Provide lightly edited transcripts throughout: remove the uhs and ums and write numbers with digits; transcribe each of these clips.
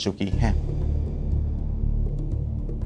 चुकी हैं।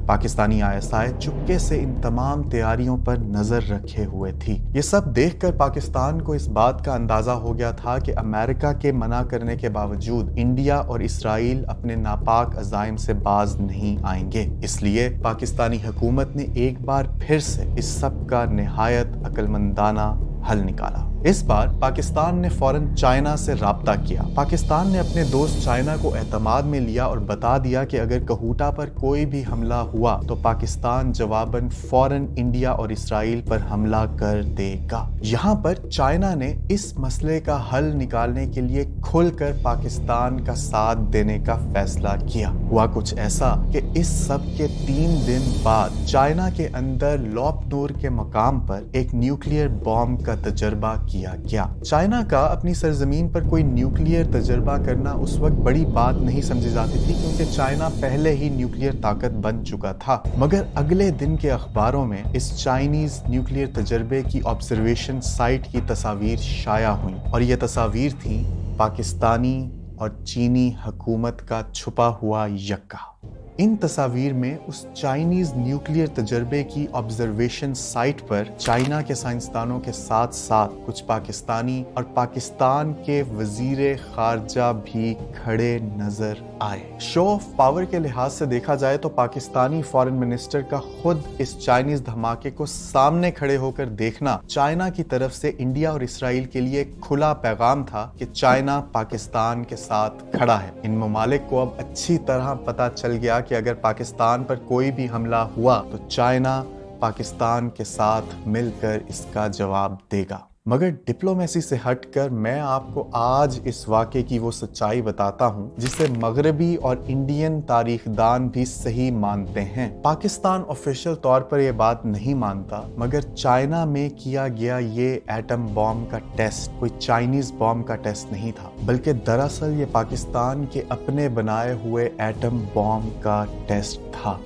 पाकिस्तानी ISI चुपके से इन तमाम तैयारियों पर नजर रखे हुए थी। ये सब देखकर पाकिस्तान को इस बात का अंदाजा हो गया था कि अमेरिका के मना करने के बावजूद इंडिया और इसराइल अपने नापाक अज़ाइम से बाज नहीं आएंगे। इसलिए पाकिस्तानी हुकूमत ने एक बार फिर से इस सब का निहायत अक्लमंदाना हल निकाला। इस बार पाकिस्तान ने फौरन चाइना से राब्ता किया। पाकिस्तान ने अपने दोस्त चाइना को एतमाद में लिया और बता दिया कि अगर कहूटा पर कोई भी हमला हुआ तो पाकिस्तान जवाबन फौरन इंडिया और इसराइल पर हमला कर देगा। यहाँ पर चाइना ने इस मसले का हल निकालने के लिए खुलकर पाकिस्तान का साथ देने का फैसला किया। हुआ कुछ ऐसा कि इस सब के 3 दिन बाद चाइना के अंदर लॉपनूर के मकाम पर एक न्यूक्लियर बॉम्ब का तजर्बा किया गया। चाइना का अपनी सरजमीन पर कोई न्यूक्लियर तजर्बा करना उस वक्त बड़ी बात नहीं समझी जाती थी, क्योंकि चाइना पहले ही न्यूक्लियर ताकत बन चुका था। मगर अगले दिन के अखबारों में इस चाइनीज न्यूक्लियर तजर्बे की ऑब्जर्वेशन साइट की तस्वीर शाया हुई, और ये तस्वीर थी पाकिस्तानी और चीनी हुकूमत का छुपा हुआ यक्का। इन तस्वीर में उस चाइनीज न्यूक्लियर तजर्बे की ऑब्जर्वेशन साइट पर चाइना के साइंसदानों के साथ साथ कुछ पाकिस्तानी और पाकिस्तान के वजीर खारजा भी खड़े नजर आए। शो ऑफ पावर के लिहाज से देखा जाए तो पाकिस्तानी फॉरेन मिनिस्टर का खुद इस चाइनीज धमाके को सामने खड़े होकर देखना चाइना की तरफ से इंडिया और इसराइल के लिए खुला पैगाम था कि चाइना पाकिस्तान के साथ खड़ा है। इन ममालिक को अब अच्छी तरह पता चल गया कि अगर पाकिस्तान पर कोई भी हमला हुआ तो चाइना पाकिस्तान के साथ मिलकर इसका जवाब देगा। मगर डिप्लोमेसी से हटकर मैं आपको आज इस वाक़े की वो सच्चाई बताता हूँ जिसे मगरबी और इंडियन तारीखदान भी सही मानते हैं। पाकिस्तान ऑफिशियल तौर पर यह बात नहीं मानता, मगर चाइना में किया गया ये एटम बॉम्ब का टेस्ट कोई चाइनीज बॉम्ब का टेस्ट नहीं था, बल्कि दरअसल ये पाकिस्तान के अपने बनाए हुए एटम बॉम्ब का टेस्ट था।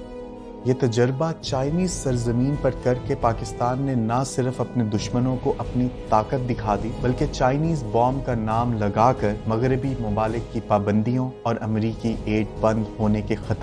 ये तजर्बा चाइनीज सरजमीन पर करके पाकिस्तान ने ना सिर्फ अपने दुश्मनों को अपनी ताकत दिखा दी, बल्कि चाइनीज बॉम्ब का नाम लगाकर मगरबी ममालिक की पाबंदियों और अमरीकी एड बंद होने के खतरे